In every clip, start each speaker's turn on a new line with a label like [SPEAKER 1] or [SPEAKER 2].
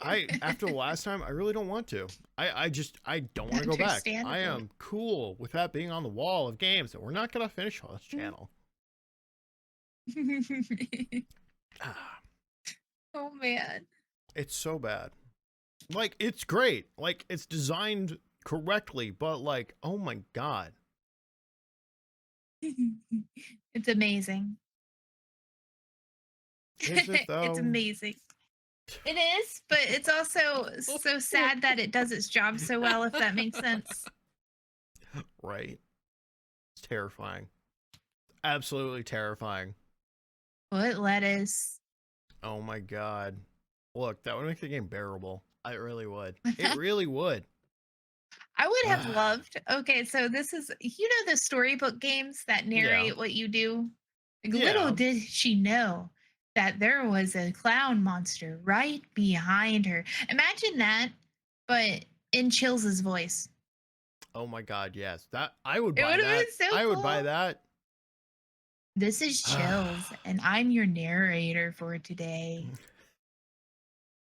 [SPEAKER 1] After the last time, I really don't want to. I don't want to go back. I
[SPEAKER 2] Understandable.
[SPEAKER 1] am cool with that being on the wall of games that we're not gonna finish on this channel. Ah,
[SPEAKER 2] Oh man.
[SPEAKER 1] it's so bad. Like, it's great. Like, it's designed correctly, but like, oh my god.
[SPEAKER 2] It's amazing.
[SPEAKER 1] Is it
[SPEAKER 2] It's
[SPEAKER 1] though?
[SPEAKER 2] amazing. It is, but it's also so sad that it does its job so well, if that makes sense.
[SPEAKER 1] Right. It's terrifying. Absolutely terrifying.
[SPEAKER 2] What lettuce?
[SPEAKER 1] Oh my god. Look, that would make the game bearable. It really would. It really would.
[SPEAKER 2] I would have loved. Okay, so this is the storybook games that
[SPEAKER 1] Yeah.
[SPEAKER 2] narrate what you do. Like, little
[SPEAKER 1] Yeah.
[SPEAKER 2] did she know that there was a clown monster right behind her. Imagine that, but in Chills's voice.
[SPEAKER 1] Oh my god, yes. That I would
[SPEAKER 2] It
[SPEAKER 1] buy
[SPEAKER 2] would have
[SPEAKER 1] that.
[SPEAKER 2] been so
[SPEAKER 1] I would buy
[SPEAKER 2] cool.
[SPEAKER 1] that.
[SPEAKER 2] This is Chills, and I'm your narrator for today.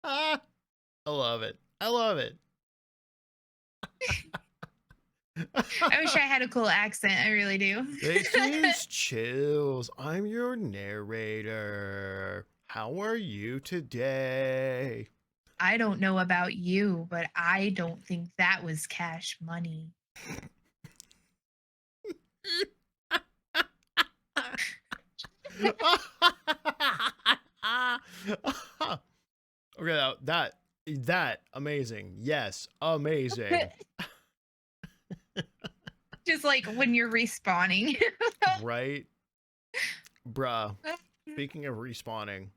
[SPEAKER 1] I love it. I love it.
[SPEAKER 2] I wish I had a cool accent. I really do.
[SPEAKER 1] This is Chills. I'm your narrator. How are you today?
[SPEAKER 2] I don't know about you, but I don't think that was cash money.
[SPEAKER 1] Okay, that amazing. Yes, amazing.
[SPEAKER 2] Just like when you're respawning.
[SPEAKER 1] Right? Bruh. Speaking of respawning,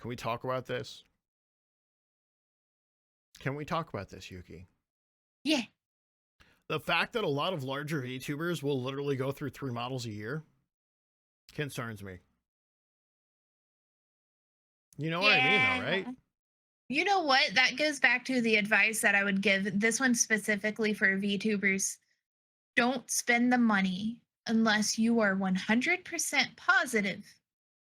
[SPEAKER 1] can we talk about this? Can we talk about this, Yuki?
[SPEAKER 2] Yeah.
[SPEAKER 1] The fact that a lot of larger VTubers will literally go through 3 models a year concerns me. You know what I mean, though, right?
[SPEAKER 2] You know what? That goes back to the advice that I would give. This one specifically for VTubers. Don't spend the money unless you are 100% positive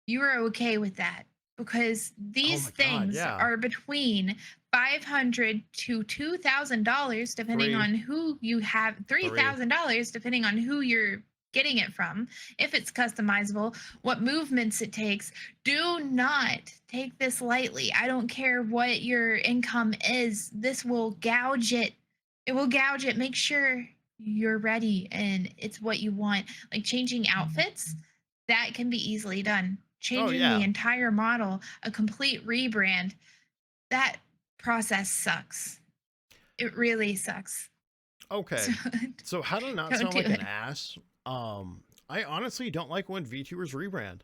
[SPEAKER 2] you are okay with that, because
[SPEAKER 1] Oh
[SPEAKER 2] these
[SPEAKER 1] my god,
[SPEAKER 2] things
[SPEAKER 1] yeah.
[SPEAKER 2] are between $500 to $2,000 depending
[SPEAKER 1] Three,
[SPEAKER 2] on who you have,
[SPEAKER 1] three.
[SPEAKER 2] $3,000 depending on who you're getting it from, if it's customizable, what movements it takes. Do not take this lightly. I don't care what your income is, this will gouge it. It will gouge it. Make sure you're ready and it's what you want. Like changing outfits, that can be easily done.
[SPEAKER 1] Oh
[SPEAKER 2] Changing the
[SPEAKER 1] yeah.
[SPEAKER 2] entire model, a complete rebrand, that process sucks. It really sucks.
[SPEAKER 1] Okay.
[SPEAKER 2] So
[SPEAKER 1] So how to not
[SPEAKER 2] don't
[SPEAKER 1] sound
[SPEAKER 2] do
[SPEAKER 1] like an
[SPEAKER 2] it.
[SPEAKER 1] ass? I honestly don't like when VTubers rebrand.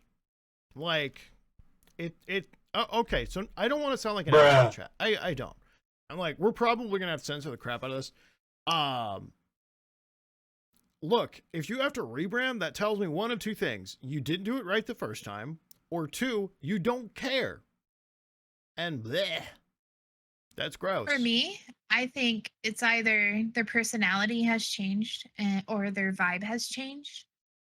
[SPEAKER 1] Like, okay, so I don't want to sound like an ass in the chat. I don't. I'm like, we're probably gonna have to censor the crap out of this. Um, Look, if you have to rebrand, that tells me one of two things: you didn't do it right the first time, or two, you don't care. And bleh, that's
[SPEAKER 2] For
[SPEAKER 1] gross.
[SPEAKER 2] me, I think it's either their personality has changed or their vibe has changed.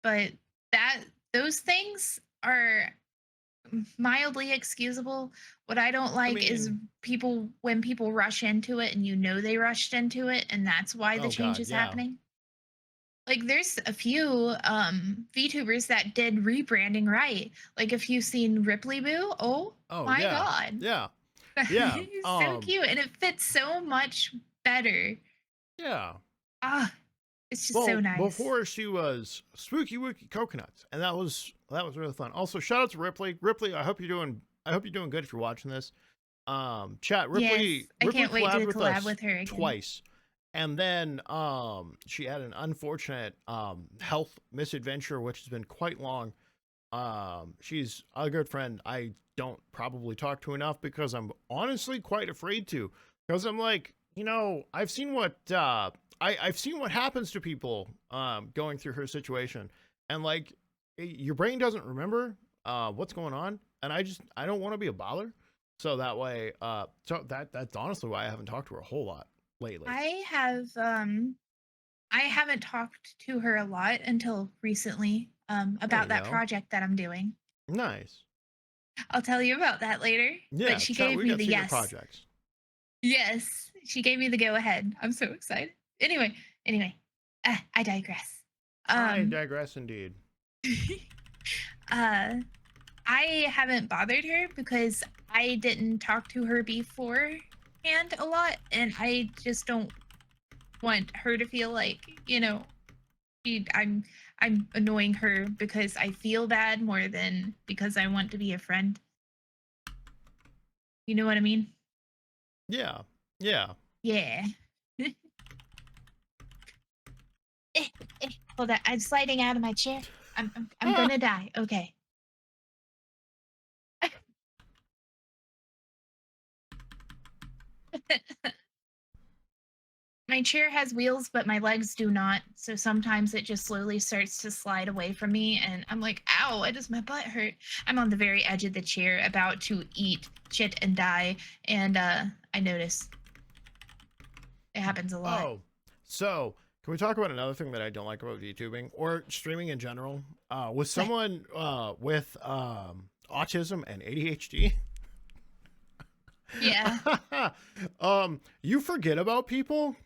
[SPEAKER 2] But that those things are mildly excusable. What I don't
[SPEAKER 1] I
[SPEAKER 2] like is
[SPEAKER 1] mean,
[SPEAKER 2] when people rush into it and they rushed into it and that's why the
[SPEAKER 1] oh
[SPEAKER 2] change
[SPEAKER 1] god,
[SPEAKER 2] is
[SPEAKER 1] yeah,
[SPEAKER 2] happening. Like there's a few VTubers that did rebranding right. Like if you've seen Ripley Boo, oh
[SPEAKER 1] oh
[SPEAKER 2] my
[SPEAKER 1] yeah,
[SPEAKER 2] god.
[SPEAKER 1] yeah, yeah,
[SPEAKER 2] He's so cute and it fits so much better.
[SPEAKER 1] yeah.
[SPEAKER 2] Ah, it's just so
[SPEAKER 1] Well,
[SPEAKER 2] nice.
[SPEAKER 1] before she was Spooky Wookie Coconuts, and that was really fun. Also, shout out to Ripley. Ripley, I hope you're doing good if you're watching this. Chat,
[SPEAKER 2] Yes, I
[SPEAKER 1] Ripley
[SPEAKER 2] can't wait
[SPEAKER 1] collabed
[SPEAKER 2] to
[SPEAKER 1] with
[SPEAKER 2] collab
[SPEAKER 1] us
[SPEAKER 2] with her again.
[SPEAKER 1] twice. And then she had an unfortunate health misadventure, which has been quite long. She's a good friend. I don't probably talk to enough because I'm honestly quite afraid to. Because I'm like, I've seen what I've seen what happens to people going through her situation, and like your brain doesn't remember what's going on, and I don't want to be a bother. So that way, that's honestly why I haven't talked to her a whole lot lately.
[SPEAKER 2] I haven't talked to her a lot until recently
[SPEAKER 1] There
[SPEAKER 2] about
[SPEAKER 1] you
[SPEAKER 2] that
[SPEAKER 1] go.
[SPEAKER 2] project that I'm doing.
[SPEAKER 1] Nice.
[SPEAKER 2] I'll tell you about that later. But
[SPEAKER 1] Yeah,
[SPEAKER 2] she
[SPEAKER 1] chat.
[SPEAKER 2] gave
[SPEAKER 1] We
[SPEAKER 2] me
[SPEAKER 1] got
[SPEAKER 2] the
[SPEAKER 1] secret
[SPEAKER 2] yes.
[SPEAKER 1] projects.
[SPEAKER 2] Yes, she gave me the go ahead. I'm so excited. Anyway, I digress.
[SPEAKER 1] I
[SPEAKER 2] Um,
[SPEAKER 1] digress indeed.
[SPEAKER 2] uh, I haven't bothered her because I didn't talk to her beforehand a lot, and I just don't want her to feel like, she, I'm annoying her because I feel bad more than because I want to be a friend. You know what I mean?
[SPEAKER 1] Yeah, yeah.
[SPEAKER 2] Yeah. Hold on, I'm sliding out of my chair. I'm
[SPEAKER 1] Ah!
[SPEAKER 2] gonna die. Okay. My chair has wheels, but my legs do not. So sometimes it just slowly starts to slide away from me, and I'm like, "Ow! Why does my butt hurt?" I'm on the very edge of the chair, about to eat shit and die, and I notice it happens a lot.
[SPEAKER 1] Oh, so can we talk about another thing that I don't like about YouTubing or streaming in general? With
[SPEAKER 2] But
[SPEAKER 1] someone with autism and ADHD,
[SPEAKER 2] yeah,
[SPEAKER 1] you forget about people,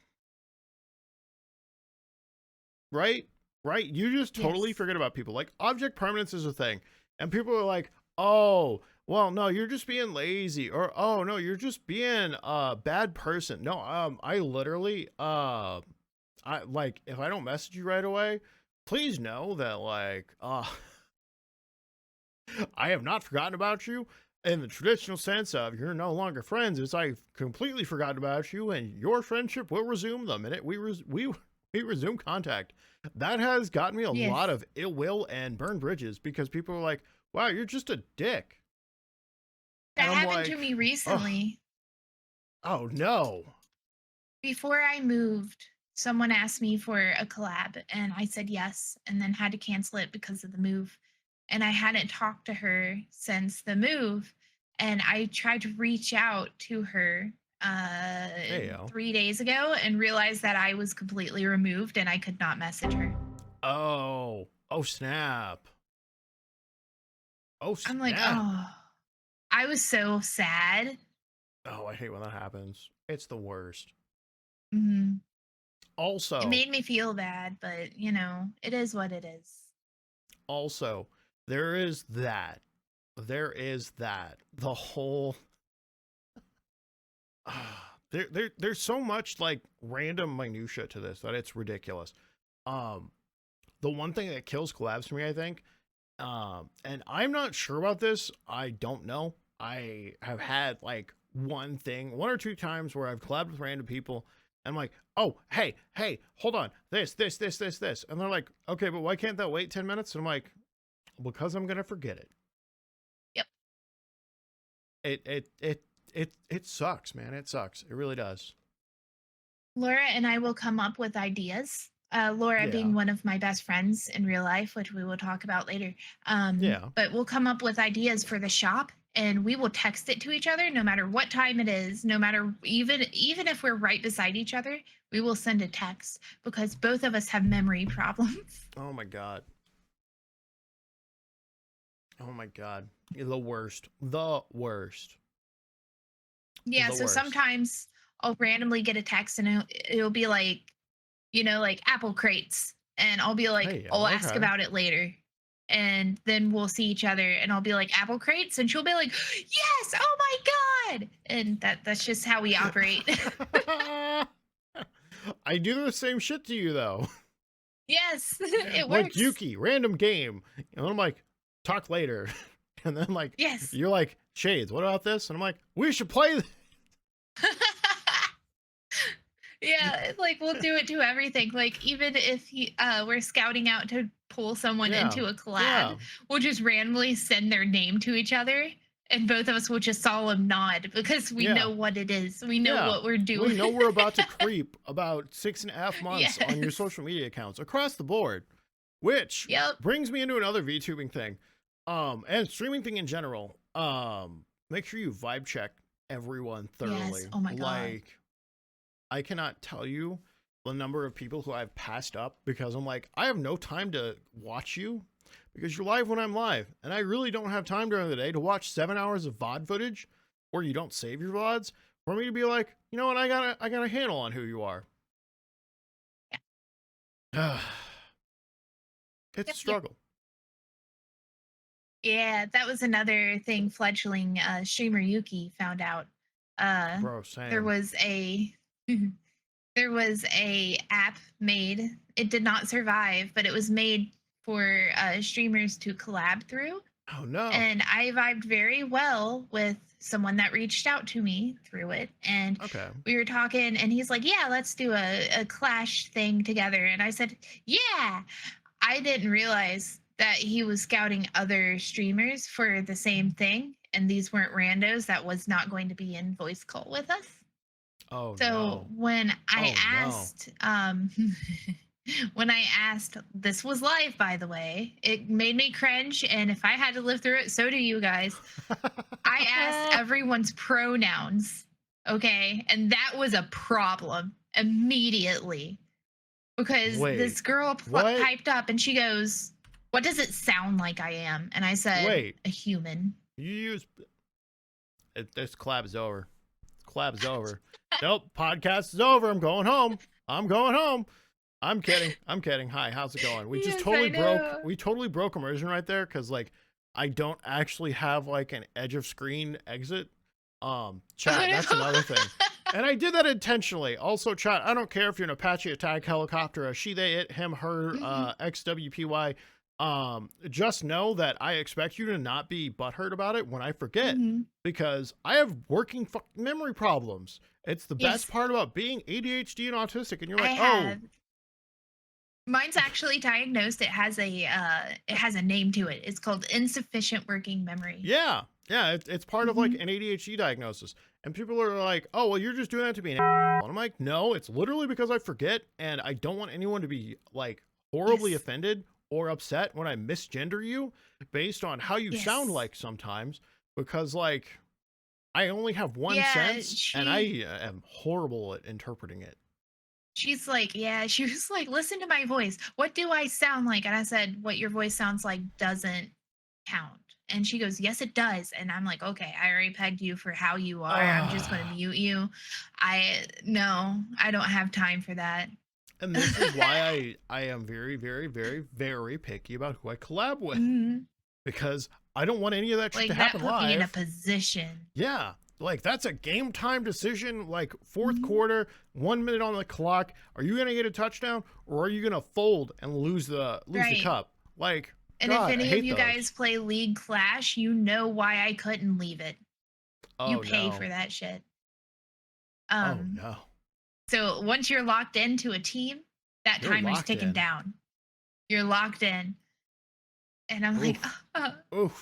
[SPEAKER 1] right? Right? You just totally
[SPEAKER 2] yes,
[SPEAKER 1] forget about people. Like object permanence is a thing, and people are like, "Oh, well, no, you're just being lazy," or "Oh, no, you're just being a bad person." No, I literally I like if I don't message you right away, please know that like I have not forgotten about you in the traditional sense of you're no longer friends. It's I've completely forgotten about you, and your friendship will resume the minute we resume contact. That has gotten me a
[SPEAKER 2] yes.
[SPEAKER 1] lot of ill will and burned bridges because people are like, "Wow, you're just a dick,"
[SPEAKER 2] That
[SPEAKER 1] and I'm
[SPEAKER 2] happened to
[SPEAKER 1] like,
[SPEAKER 2] me
[SPEAKER 1] "Oh,
[SPEAKER 2] recently.
[SPEAKER 1] oh no."
[SPEAKER 2] Before I moved, someone asked me for a collab, and I said yes, and then had to cancel it because of the move. And I hadn't talked to her since the move, and I tried to reach out to her
[SPEAKER 1] Hey yo.
[SPEAKER 2] 3 days ago and realized that I was completely removed and I could not message her.
[SPEAKER 1] Oh, oh snap. Oh
[SPEAKER 2] I'm like,
[SPEAKER 1] snap.
[SPEAKER 2] oh, I was so sad.
[SPEAKER 1] Oh, I hate when that happens. It's the worst.
[SPEAKER 2] Mhm. It
[SPEAKER 1] Also,
[SPEAKER 2] made me feel bad, but it is what it is.
[SPEAKER 1] also, there is that. There is that. The whole there's so much like random minutia to this that it's ridiculous. Um the one thing that kills collabs for me, I think, and I'm not sure about this. I don't know. I have had like one or two times where I've collabed with random people. And I'm like, oh, hey, hold on, this, and they're like, okay, but why can't that wait 10 minutes? And I'm like, because I'm gonna forget it.
[SPEAKER 2] Yep.
[SPEAKER 1] It sucks, man. It sucks. It really does.
[SPEAKER 2] Laura and I will come up with ideas. Laura
[SPEAKER 1] Yeah,
[SPEAKER 2] being one of my best friends in real life, which we will talk about later.
[SPEAKER 1] yeah.
[SPEAKER 2] But we'll come up with ideas for the shop, and we will text it to each other no matter what time it is, no matter even if we're right beside each other, we will send a text because both of us have memory problems.
[SPEAKER 1] Oh my god. Oh my god. The worst. The worst.
[SPEAKER 2] Yeah,
[SPEAKER 1] The
[SPEAKER 2] so
[SPEAKER 1] worst.
[SPEAKER 2] sometimes I'll randomly get a text and it'll be like, like apple crates. And I'll be like,
[SPEAKER 1] Hey,
[SPEAKER 2] I'll ask
[SPEAKER 1] okay.
[SPEAKER 2] about it later. And then we'll see each other and I'll be like, apple crates. And she'll be like, yes, oh my God. And that's just how we operate.
[SPEAKER 1] I do the same shit to you though.
[SPEAKER 2] Yes, it
[SPEAKER 1] Like
[SPEAKER 2] works.
[SPEAKER 1] Yuki, random game. And I'm like, talk later. And then like
[SPEAKER 2] Yes.
[SPEAKER 1] you're like, Shades, what about this? And I'm like, we should play this.
[SPEAKER 2] Yeah, it's like we'll do it to everything. Like even if we're scouting out to pull someone
[SPEAKER 1] Yeah.
[SPEAKER 2] into a collab,
[SPEAKER 1] Yeah.
[SPEAKER 2] we'll just randomly send their name to each other, and both of us will just solemn nod because we
[SPEAKER 1] Yeah.
[SPEAKER 2] know what it is. We know
[SPEAKER 1] Yeah.
[SPEAKER 2] what we're doing.
[SPEAKER 1] We know we're about to creep about 6.5 months on your
[SPEAKER 2] Yes.
[SPEAKER 1] social media accounts across the board. Which
[SPEAKER 2] Yep.
[SPEAKER 1] brings me into another VTubing thing. And streaming thing in general. Make sure you vibe check everyone
[SPEAKER 2] Yes.
[SPEAKER 1] thoroughly.
[SPEAKER 2] Oh my God.
[SPEAKER 1] Like, I cannot tell you the number of people who I've passed up because I'm like, I have no time to watch you, because you're live when I'm live. And I really don't have time during the day to watch 7 hours of VOD footage or you don't save your VODs for me to be like, you know what, I got a handle on who you are. It's a struggle.
[SPEAKER 2] Yeah, that was another thing fledgling streamer Yuki found out.
[SPEAKER 1] Bro, same.
[SPEAKER 2] There was a there was a app made. It did not survive, but it was made for streamers to collab through.
[SPEAKER 1] Oh no.
[SPEAKER 2] And I vibed very well with someone that reached out to me through it. And we were talking, and he's like, yeah, let's do a Clash thing together. And I said, yeah. I didn't realize that he was scouting other streamers for the same thing. And these weren't randos that was not going to be in voice call with us.
[SPEAKER 1] Oh,
[SPEAKER 2] so
[SPEAKER 1] no.
[SPEAKER 2] When I asked, when I asked, this was live, by the way, it made me cringe. And if I had to live through it, so do you guys. I asked everyone's pronouns. Okay. And that was a problem immediately because this girl piped up and she goes, what does it sound like I am? And I said, a human.
[SPEAKER 1] You use this collab's over. Collab's over. Nope, podcast is over. I'm going home. I'm kidding. Hi, how's it going? We just totally broke immersion right there because like I don't actually have like an edge of screen exit. Chat, that's another thing. And I did that intentionally. Also, chat, I don't care if you're an Apache attack helicopter, a she, they, it, him, her, XWPY. Just know that I expect you to not be butthurt about it when I forget because I have working memory problems. It's the best part about being ADHD and autistic. And you're like,
[SPEAKER 2] mine's actually diagnosed. It has a name to it. It's called insufficient working memory.
[SPEAKER 1] Yeah. It's part of like an ADHD diagnosis. And people are like, oh, well, you're just doing that to be an and I'm like, no, it's literally because I forget. And I don't want anyone to be like horribly offended or upset when I misgender you based on how you sound like sometimes, because like I only have one sense and I am horrible at interpreting it.
[SPEAKER 2] She's like, she was like, listen to my voice. What do I sound like? And I said, what your voice sounds like doesn't count. And she goes, yes, it does. And I'm like, okay, I already pegged you for how you are. I'm just going to mute you. I don't have time for that.
[SPEAKER 1] And this is why I am very, very, very, very picky about who I collab with. Because I don't want any of that shit to happen live.
[SPEAKER 2] That put me in a position.
[SPEAKER 1] Yeah. Like, that's a game time decision. Like, fourth quarter, 1 minute on the clock. Are you going to get a touchdown? Or are you going to fold and lose the cup? Like,
[SPEAKER 2] and if any of you guys play League Clash, you know why I couldn't leave it. You pay for that shit.
[SPEAKER 1] Oh, no.
[SPEAKER 2] So once you're locked into a team, that timer's ticking down. You're locked in. And I'm like,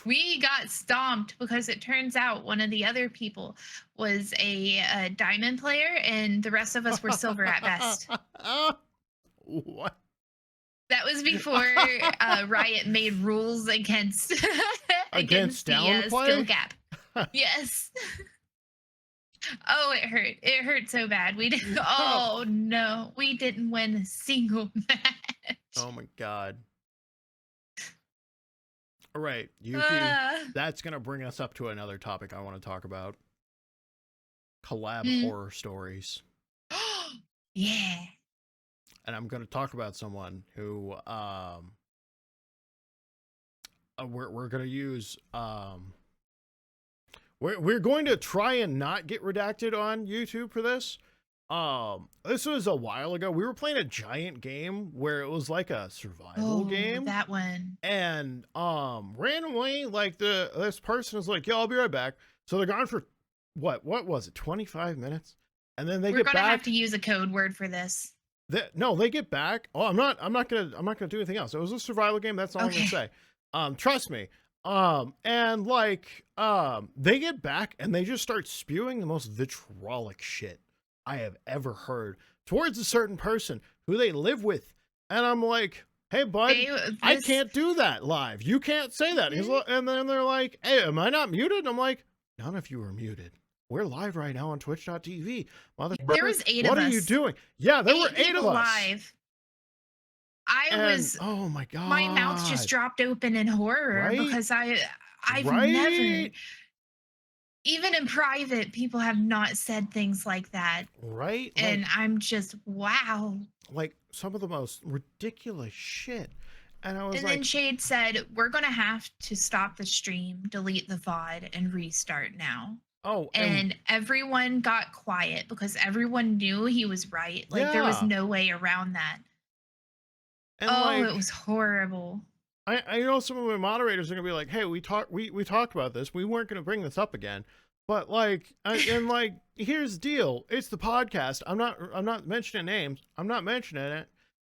[SPEAKER 2] we got stomped because it turns out one of the other people was a diamond player and the rest of us were silver at best.
[SPEAKER 1] What?
[SPEAKER 2] That was before Riot made rules against against the skill gap. Yes. Oh, it hurt. It hurt so bad. We didn't. Oh no, we didn't win a single match.
[SPEAKER 1] Oh my god. All right, Yuki. That's gonna bring us up to another topic I want to talk about. Collab horror stories.
[SPEAKER 2] Yeah.
[SPEAKER 1] And I'm gonna talk about someone who we're gonna use We're going to try and not get redacted on YouTube for this. This was a while ago. We were playing a giant game where it was like a survival game.
[SPEAKER 2] That one.
[SPEAKER 1] And randomly, like this person is like, "Yeah, I'll be right back." So they're gone for what was it? 25 minutes, and then they get back.
[SPEAKER 2] We're gonna have to use a code word for this.
[SPEAKER 1] They get back. Oh, I'm not gonna do anything else. It was a survival game. That's all I'm gonna say. Trust me. And like, they get back and they just start spewing the most vitriolic shit I have ever heard towards a certain person who they live with. And I'm like, hey, bud, I can't do that live. You can't say that. And then they're like, hey, am I not muted? I'm like, none of you are muted. We're live right now on twitch.tv.
[SPEAKER 2] There was 8 of us.
[SPEAKER 1] What are you doing? Yeah, there were 8 of us.
[SPEAKER 2] Live.
[SPEAKER 1] oh
[SPEAKER 2] my mouth just
[SPEAKER 1] god.
[SPEAKER 2] dropped open in horror
[SPEAKER 1] Right?
[SPEAKER 2] because I've never,
[SPEAKER 1] Right?
[SPEAKER 2] even in private, people have not said things like that.
[SPEAKER 1] Right?
[SPEAKER 2] And I'm just, wow.
[SPEAKER 1] Like some of the most ridiculous shit. And I was
[SPEAKER 2] And then
[SPEAKER 1] like,
[SPEAKER 2] Shade said, we're going to have to stop the stream, delete the VOD, and restart now.
[SPEAKER 1] oh, and
[SPEAKER 2] And everyone got quiet because everyone knew he was right. Like, there was
[SPEAKER 1] yeah.
[SPEAKER 2] no way around that.
[SPEAKER 1] And
[SPEAKER 2] Oh, it
[SPEAKER 1] like
[SPEAKER 2] was horrible.
[SPEAKER 1] I know some of my moderators are gonna be like, hey, we talked about this. We weren't gonna bring this up again. But like and like here's the deal. It's the podcast. I'm not mentioning names. I'm not mentioning it.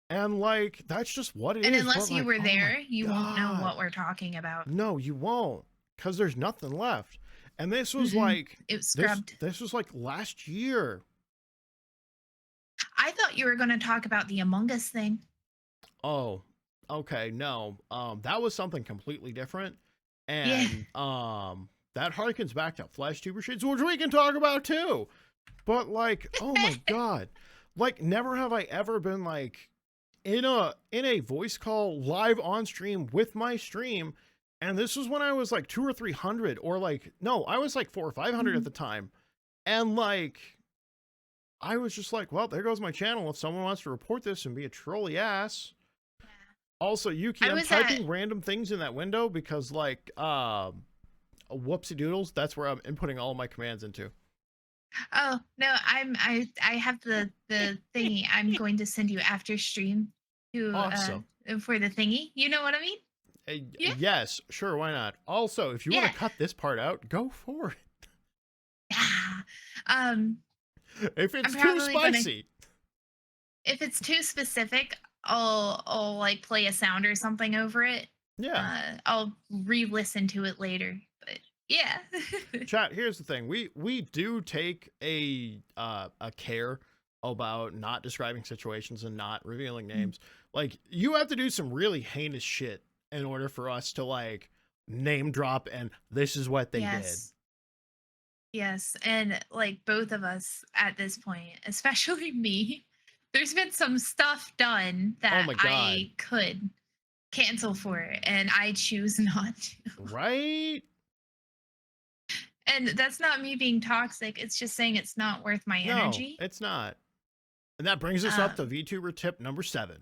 [SPEAKER 1] And like that's just what it
[SPEAKER 2] And
[SPEAKER 1] is.
[SPEAKER 2] unless
[SPEAKER 1] But
[SPEAKER 2] you
[SPEAKER 1] like,
[SPEAKER 2] were
[SPEAKER 1] oh
[SPEAKER 2] there,
[SPEAKER 1] my
[SPEAKER 2] you won't know
[SPEAKER 1] God.
[SPEAKER 2] what we're talking about.
[SPEAKER 1] No, you won't. Because there's nothing left. And this was
[SPEAKER 2] Mm-mm.
[SPEAKER 1] like
[SPEAKER 2] It was scrubbed.
[SPEAKER 1] this was like last year.
[SPEAKER 2] I thought you were going to talk about the Among Us thing.
[SPEAKER 1] Oh, okay, no. That was something completely different.
[SPEAKER 2] Yeah.
[SPEAKER 1] And that harkens back to flesh tuber shits, which we can talk about too. But like, oh my god. Like never have I ever been like in a voice call live on stream with my stream. And this was when I was like 200 or 300 or like no, I was like 400 or 500 at the time. And like I was just like, well, there goes my channel if someone wants to report this and be a trolly ass. Also, Yuki, I'm typing random things in that window because, like, whoopsie doodles. That's where I'm inputting all of my commands into.
[SPEAKER 2] Oh no, I have the thingy. I'm going to send you after stream to
[SPEAKER 1] Awesome.
[SPEAKER 2] for the thingy. You know what I mean? Yeah.
[SPEAKER 1] Yes, sure, why not? Also, if you want to cut this part out, go for it.
[SPEAKER 2] Yeah.
[SPEAKER 1] If it's too spicy.
[SPEAKER 2] If it's too specific, I'll like play a sound or something over it.
[SPEAKER 1] Yeah.
[SPEAKER 2] I'll re-listen to it later. But yeah.
[SPEAKER 1] Chat, here's the thing. We do take a care about not describing situations and not revealing names. Like you have to do some really heinous shit in order for us to like name drop and this is what they did.
[SPEAKER 2] Yes, and like both of us at this point, especially me, there's been some stuff done that I could cancel for, and I choose not to.
[SPEAKER 1] Right?
[SPEAKER 2] And that's not me being toxic. It's just saying it's not worth my energy.
[SPEAKER 1] No, it's not. And that brings us up to VTuber tip number 7.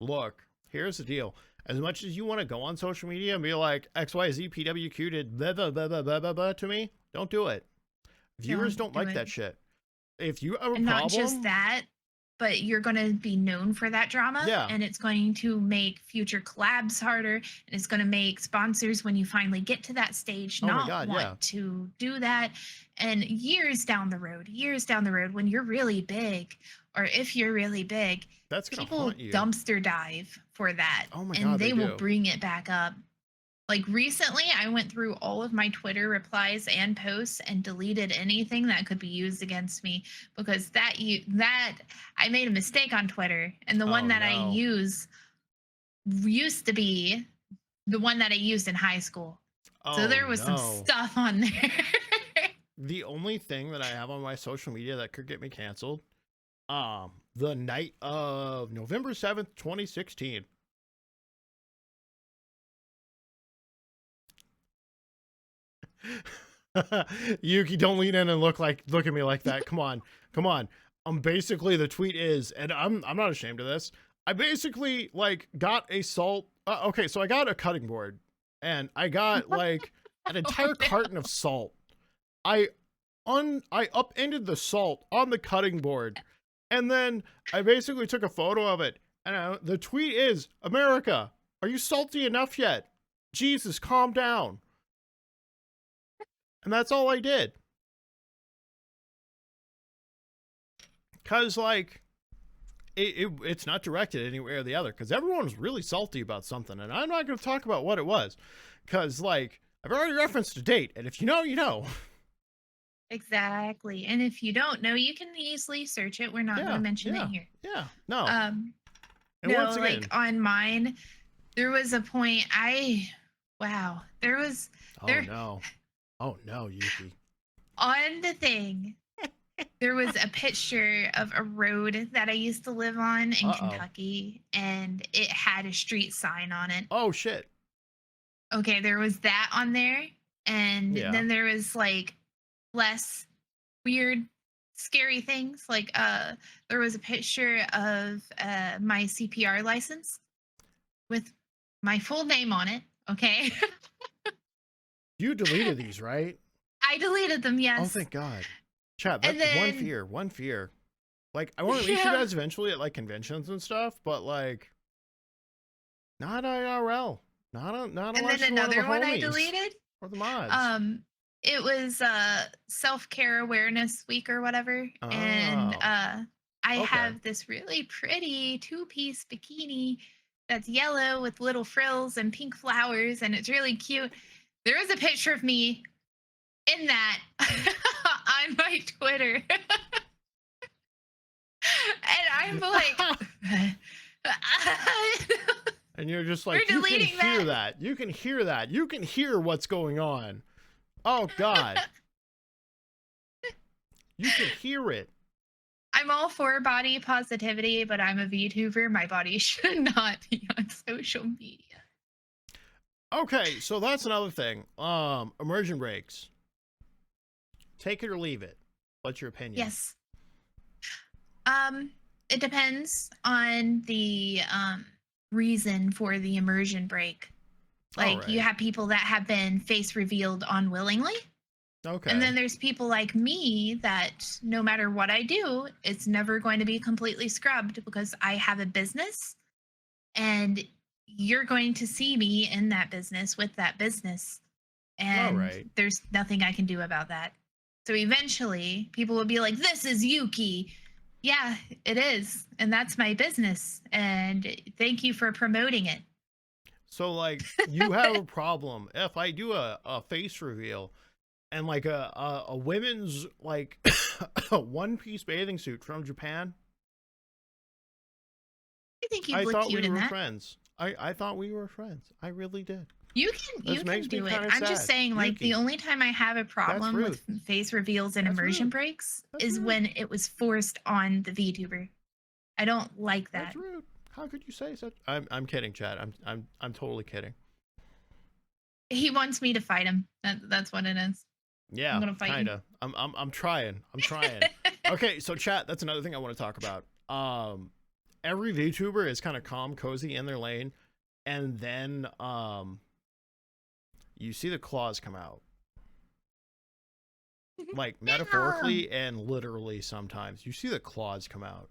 [SPEAKER 1] Look, here's the deal. As much as you want to go on social media and be like, XYZ PWQ did blah, blah, blah, blah, blah, blah, blah to me, don't do it. Viewers don't like that shit. If you have a problem...
[SPEAKER 2] Not just that, but you're going to be known for that drama.
[SPEAKER 1] Yeah.
[SPEAKER 2] And it's going to make future collabs harder. And it's going to make sponsors, when you finally get to that stage, not want to do that. And years down the road, when you're really big, or if you're really big,
[SPEAKER 1] that's
[SPEAKER 2] people dumpster dive for that.
[SPEAKER 1] Oh my
[SPEAKER 2] God, and they will bring it back up. Like recently, I went through all of my Twitter replies and posts and deleted anything that could be used against me because that I made a mistake on Twitter, and the one that I use used to be the one that I used in high school. So there was some stuff on there.
[SPEAKER 1] The only thing that I have on my social media that could get me canceled, the night of November 7th, 2016. Yuki, don't lean in and look at me like that. Come on. Basically the tweet is, and I'm not ashamed of this. I basically like got a salt. Okay, so I got a cutting board, and I got like an entire carton of salt. I upended the salt on the cutting board, and then I basically took a photo of it. And the tweet is, America, are you salty enough yet? Jesus, calm down. And that's all I did. Because, like, it's not directed anywhere or the other. Because everyone was really salty about something. And I'm not going to talk about what it was. Because, like, I've already referenced a date. And if you know, you know.
[SPEAKER 2] Exactly. And if you don't know, you can easily search it. We're not going to mention it here.
[SPEAKER 1] Yeah, no.
[SPEAKER 2] And
[SPEAKER 1] no, once again,
[SPEAKER 2] like on mine, there was a point there was...
[SPEAKER 1] Oh, no, Yuki.
[SPEAKER 2] On the thing, There was a picture of a road that I used to live on in
[SPEAKER 1] Uh-oh.
[SPEAKER 2] Kentucky, and it had a street sign on it.
[SPEAKER 1] Oh, shit.
[SPEAKER 2] Okay, there was that on there, and
[SPEAKER 1] Yeah.
[SPEAKER 2] then there was like less weird, scary things. Like there was a picture of my CPR license with my full name on it. Okay.
[SPEAKER 1] You deleted these, right?
[SPEAKER 2] I deleted them,
[SPEAKER 1] Oh,
[SPEAKER 2] yes.
[SPEAKER 1] thank God. Chat,
[SPEAKER 2] And
[SPEAKER 1] that's one
[SPEAKER 2] then
[SPEAKER 1] fear. One fear. Like, I want to meet you
[SPEAKER 2] yeah.
[SPEAKER 1] guys eventually at, like, conventions and stuff, but, like, not IRL. Not
[SPEAKER 2] And
[SPEAKER 1] unless
[SPEAKER 2] then
[SPEAKER 1] you're one of the
[SPEAKER 2] another one I
[SPEAKER 1] homies
[SPEAKER 2] deleted.
[SPEAKER 1] or the mods.
[SPEAKER 2] It was self-care awareness week or whatever. And
[SPEAKER 1] Oh,
[SPEAKER 2] I
[SPEAKER 1] okay.
[SPEAKER 2] have this really pretty two-piece bikini that's yellow with little frills and pink flowers, and it's really cute. There is a picture of me in that on my Twitter. And I'm like,
[SPEAKER 1] And you're just
[SPEAKER 2] we're
[SPEAKER 1] like, you can
[SPEAKER 2] deleting
[SPEAKER 1] hear
[SPEAKER 2] that.
[SPEAKER 1] that. You can hear that. You can hear what's going on. Oh, God. You can hear it.
[SPEAKER 2] I'm all for body positivity, but I'm a VTuber. My body should not be on social media.
[SPEAKER 1] Okay, so that's another thing. Immersion breaks. Take it or leave it. What's your opinion?
[SPEAKER 2] Yes. It depends on the reason for the immersion break. Like you
[SPEAKER 1] Right.
[SPEAKER 2] have people that have been face revealed unwillingly.
[SPEAKER 1] Okay.
[SPEAKER 2] And then there's people like me that no matter what I do, it's never going to be completely scrubbed because I have a business and you're going to see me in that business with that business.
[SPEAKER 1] All
[SPEAKER 2] And
[SPEAKER 1] right.
[SPEAKER 2] there's nothing I can do about that. So eventually people will be like, this is Yuki. Yeah, it is. And that's my business. And thank you for promoting it.
[SPEAKER 1] So, like, you have a problem if I do a face reveal and, like, a women's, like, one-piece bathing suit from Japan.
[SPEAKER 2] I think you'd
[SPEAKER 1] I
[SPEAKER 2] look
[SPEAKER 1] thought
[SPEAKER 2] cute
[SPEAKER 1] we
[SPEAKER 2] in
[SPEAKER 1] were
[SPEAKER 2] that.
[SPEAKER 1] friends. I thought we were friends. I really did.
[SPEAKER 2] You can
[SPEAKER 1] This
[SPEAKER 2] you can
[SPEAKER 1] makes me
[SPEAKER 2] do it.
[SPEAKER 1] kind of
[SPEAKER 2] I'm just
[SPEAKER 1] sad.
[SPEAKER 2] saying, like, the
[SPEAKER 1] Yuki,
[SPEAKER 2] only time I have a
[SPEAKER 1] that's
[SPEAKER 2] problem
[SPEAKER 1] rude.
[SPEAKER 2] with face reveals and
[SPEAKER 1] That's
[SPEAKER 2] immersion
[SPEAKER 1] rude.
[SPEAKER 2] breaks
[SPEAKER 1] That's
[SPEAKER 2] is
[SPEAKER 1] rude.
[SPEAKER 2] when it was forced on the VTuber. I don't like
[SPEAKER 1] That's
[SPEAKER 2] that.
[SPEAKER 1] rude. How could you say such? I'm kidding, Chad. I'm totally kidding.
[SPEAKER 2] He wants me to fight him. That's what it is. I'm
[SPEAKER 1] Yeah,
[SPEAKER 2] gonna fight you.
[SPEAKER 1] kinda. I'm trying. I'm trying. Okay, so chat. That's another thing I want to talk about. Every VTuber is kind of calm, cozy in their lane, and then you see the claws come out, like
[SPEAKER 2] Yeah.
[SPEAKER 1] metaphorically and literally. Sometimes you see the claws come out.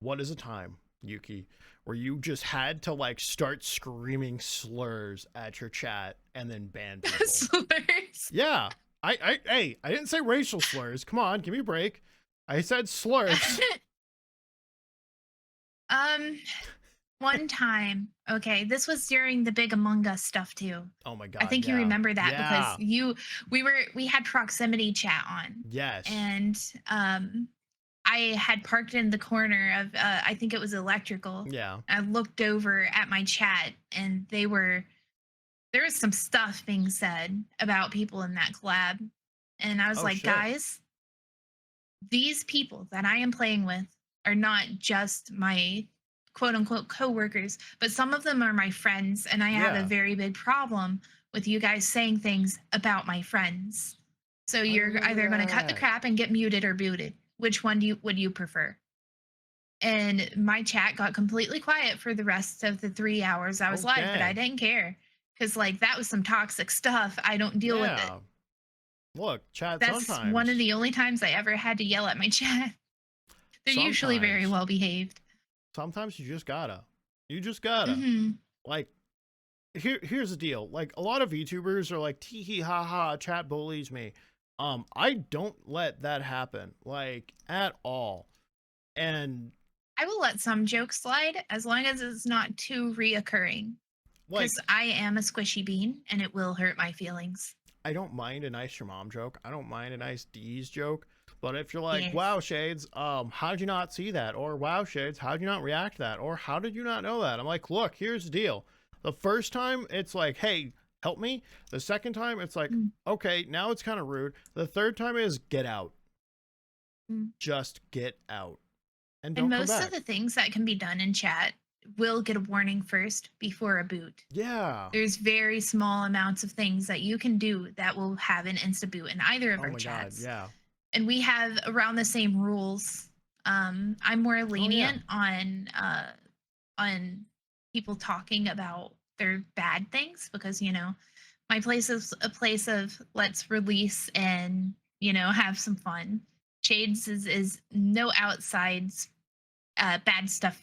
[SPEAKER 1] What is a time, Yuki, where you just had to like start screaming slurs at your chat and then ban people?
[SPEAKER 2] Slurs.
[SPEAKER 1] Yeah. Hey, I didn't say racial slurs. Come on, give me a break. I said slurs.
[SPEAKER 2] um, one time, okay, this was during the big Among Us stuff too.
[SPEAKER 1] Oh my
[SPEAKER 2] I
[SPEAKER 1] God,
[SPEAKER 2] think you
[SPEAKER 1] yeah.
[SPEAKER 2] remember that because
[SPEAKER 1] Yeah.
[SPEAKER 2] we had proximity chat on.
[SPEAKER 1] Yes.
[SPEAKER 2] And I had parked in the corner of I think it was electrical.
[SPEAKER 1] Yeah.
[SPEAKER 2] I looked over at my chat and there was some stuff being said about people in that collab. And I was
[SPEAKER 1] Oh
[SPEAKER 2] like,
[SPEAKER 1] shit.
[SPEAKER 2] guys, these people that I am playing with are not just my quote unquote coworkers, but some of them are my friends. And I have a
[SPEAKER 1] Yeah.
[SPEAKER 2] very big problem with you guys saying things about my friends. So
[SPEAKER 1] I
[SPEAKER 2] you're
[SPEAKER 1] remember
[SPEAKER 2] either going to cut the
[SPEAKER 1] that.
[SPEAKER 2] crap and get muted or booted. Which one would you prefer? And my chat got completely quiet for the rest of the 3 hours I was
[SPEAKER 1] Oh
[SPEAKER 2] live, but I
[SPEAKER 1] dang.
[SPEAKER 2] didn't care because like that was some toxic stuff. I don't deal with it.
[SPEAKER 1] Yeah. Look, chat.
[SPEAKER 2] That's one of
[SPEAKER 1] Sometimes.
[SPEAKER 2] the only times I ever had to yell at my chat. They're usually very
[SPEAKER 1] Sometimes.
[SPEAKER 2] well behaved.
[SPEAKER 1] Sometimes you just gotta. You just gotta.
[SPEAKER 2] Hmm.
[SPEAKER 1] Like, here's the deal. Like, a lot of VTubers are like, tee hee ha ha, chat bullies me. I don't let that happen, like, at all. And
[SPEAKER 2] I will let some jokes slide as long as it's not too reoccurring.
[SPEAKER 1] like,
[SPEAKER 2] Because I am a squishy bean and it will hurt my feelings.
[SPEAKER 1] I don't mind a nice your mom joke. I don't mind a nice D's joke. But if you're like,
[SPEAKER 2] Yes.
[SPEAKER 1] wow, Shades, how did you not see that? Or wow, Shades, how did you not react to that? Or how did you not know that? I'm like, look, here's the deal. The first time it's like, hey, help me. The second time it's like,
[SPEAKER 2] Mm.
[SPEAKER 1] okay, now it's kind of rude. The third time is get out.
[SPEAKER 2] Mm.
[SPEAKER 1] just get out and
[SPEAKER 2] And
[SPEAKER 1] don't come
[SPEAKER 2] most of
[SPEAKER 1] back.
[SPEAKER 2] the things that can be done in chat will get a warning first before a boot.
[SPEAKER 1] Yeah.
[SPEAKER 2] There's very small amounts of things that you can do that will have an insta boot in either of
[SPEAKER 1] Oh
[SPEAKER 2] our
[SPEAKER 1] my god,
[SPEAKER 2] chats.
[SPEAKER 1] yeah.
[SPEAKER 2] And we have around the same rules. I'm more
[SPEAKER 1] Oh yeah.
[SPEAKER 2] lenient on people talking about their bad things because my place is a place of let's release and have some fun. Shades is no outsides bad stuff